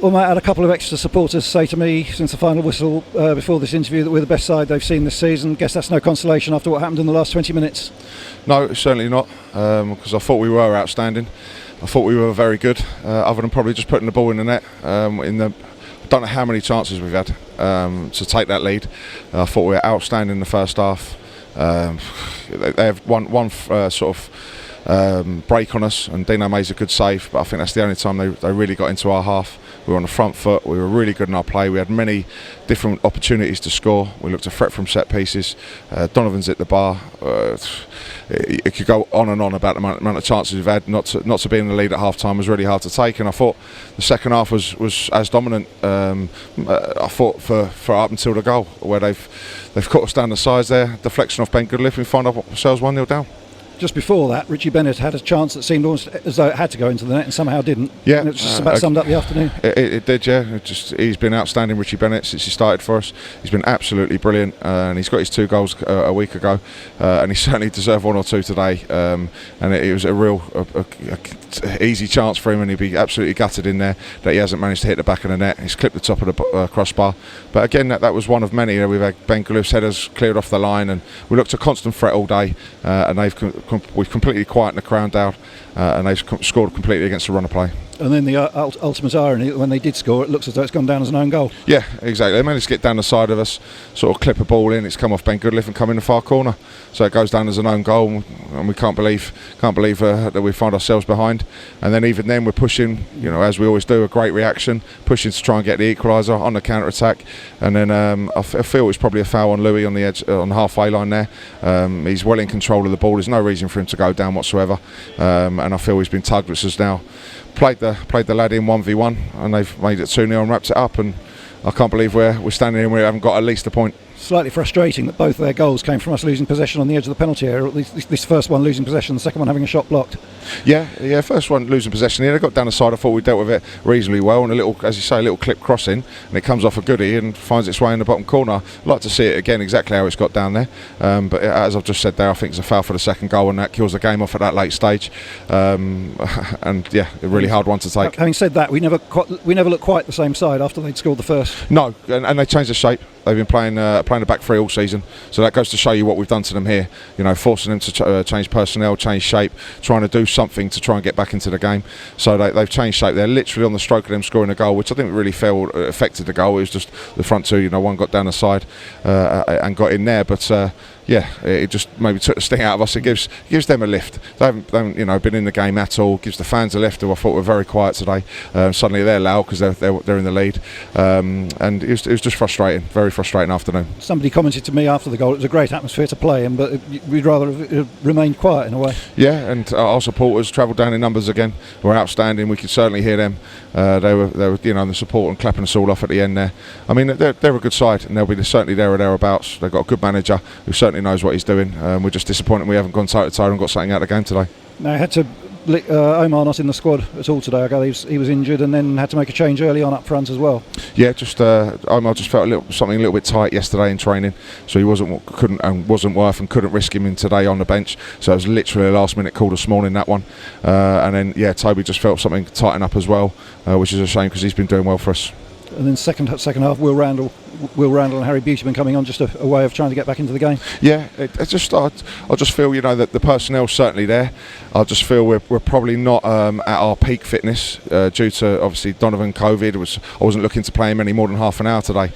Well, Matt, I had a couple of extra supporters say to me since the final whistle before this interview that we're the best side they've seen this season. Guess that's no consolation after what happened in the last 20 minutes. No, certainly not, because I thought we were outstanding. I thought we were very good, other than probably just putting the ball in the net. I don't know how many chances we've had to take that lead. I thought we were outstanding in the first half. They have one sort of break on us, and Dino May's a good save, but I think that's the only time they really got into our half. We were on the front foot, we were really good in our play, we had many different opportunities to score, we looked to threat from set pieces. Donovan's at the bar. It could go on and on about the amount of chances we've had. Not to be in the lead at half time was really hard to take, and I thought the second half was as dominant. I thought for up until the goal, where they've caught us down the sides there, deflection off Ben Goodliff, we find ourselves 1-0 down. Just before that, Richie Bennett had a chance that seemed almost as though it had to go into the net and somehow didn't. Yeah, and it just about summed up the afternoon. It did, yeah. He's been outstanding, Richie Bennett, since he started for us. He's been absolutely brilliant, and he's got his 2 goals a week ago, and he certainly deserved 1 or 2 today. And it was a real easy chance for him, and he'd be absolutely gutted in there that he hasn't managed to hit the back of the net. He's clipped the top of the crossbar, but again, that was one of many. We've had Ben Goodliff's headers cleared off the line, and we looked a constant threat all day, and we've completely quietened the crowd down, and they've scored completely against the run of play. And then the ultimate irony, when they did score, it looks as though it's gone down as an own goal. Yeah, exactly. They managed to get down the side of us, sort of clip a ball in. It's come off Ben Goodliff and come in the far corner, so it goes down as an own goal, and we can't believe that we find ourselves behind. And then even then, we're pushing, as we always do, a great reaction, pushing to try and get the equaliser on the counter attack. And then I feel it's probably a foul on Louis on the edge, on the halfway line there. He's well in control of the ball. There's no reason for him to go down whatsoever, and I feel he's been tugged, which has now played the lad in 1v1, and they've made it 2-0 and wrapped it up, and I can't believe we're standing here and we haven't got at least a point. Slightly frustrating that both their goals came from us losing possession on the edge of the penalty area, or at least this first one losing possession, the second one having a shot blocked. Yeah, first one losing possession here. They got down the side. I thought we dealt with it reasonably well, and a little clip crossing, and it comes off a goodie and finds its way in the bottom corner. I'd like to see it again, exactly how it's got down there. But as I've just said there, I think it's a foul for the second goal, and that kills the game off at that late stage. And yeah, a really hard one to take. Having said that, we never looked quite the same side after they'd scored the first. No, and they changed the shape. They've been playing the back three all season, so that goes to show you what we've done to them here. Forcing them to change personnel, change shape, trying to do something to try and get back into the game. So they've changed shape. They're literally on the stroke of them scoring a goal, which I think really affected the goal. It was just the front two. One got down the side and got in there, but. Yeah, it just maybe took the sting out of us. It gives them a lift. They haven't been in the game at all. Gives the fans a lift, who I thought were very quiet today. Suddenly they're loud because they're in the lead, and it was just frustrating. Very frustrating afternoon. Somebody commented to me after the goal, it was a great atmosphere to play in, but we'd rather have remained quiet in a way. Yeah, and our supporters travelled down in numbers again. Were outstanding. We could certainly hear them. They were the support and clapping us all off at the end there. I mean, they're a good side, and they'll be certainly there or thereabouts. They've got a good manager who certainly knows what he's doing. We're just disappointed we haven't gone toe to toe and got something out of the game today. Now, I had to Omar not in the squad at all today. I gather he was injured, and then had to make a change early on up front as well. Yeah, just Omar just felt something a little bit tight yesterday in training, so he wasn't worth and couldn't risk him in today on the bench. So it was literally a last minute call this morning, that one. And then Toby just felt something tighten up as well, which is a shame because he's been doing well for us. And then second half, Will Randall and Harry Beautyman coming on, just a way of trying to get back into the game. Yeah, I just feel that the personnel's certainly there. I just feel we're probably not at our peak fitness due to obviously Donovan COVID. I wasn't looking to play him any more than half an hour today.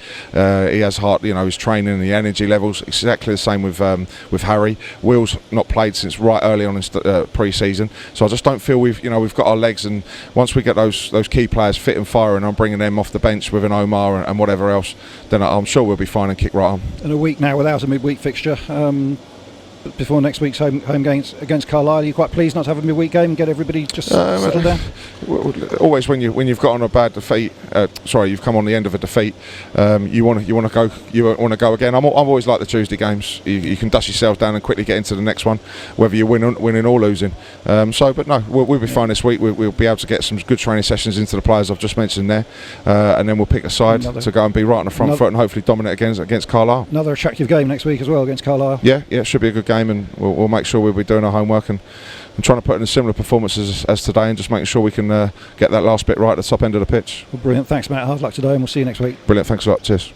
He has his training and the energy levels exactly the same with Harry. Will's not played since right early on in pre-season, so I just don't feel we've got our legs. And once we get those key players fit and firing, I'm bringing them off the bench with an Omar and whatever else, then I'm sure we'll be fine and kick right on. And a week now without a midweek fixture. Before next week's home game against Carlisle, are you quite pleased not to have a midweek game and get everybody just settled down? Always when you've got on a bad defeat, you've come on the end of a defeat, you want to go again. I'm always like the Tuesday games. You can dust yourself down and quickly get into the next one, whether you're winning or losing. But no, we'll be fine this week. We'll be able to get some good training sessions into the players I've just mentioned there, and then we'll pick a side to go and be right on the front foot and hopefully dominate against Carlisle. Another attractive game next week as well against Carlisle. Yeah, it should be a good game. game, and we'll make sure we'll be doing our homework and trying to put in a similar performance as today, and just making sure we can get that last bit right at the top end of the pitch. Well, brilliant. Thanks, Matt. Hard luck today, and we'll see you next week. Brilliant. Thanks a lot. Cheers.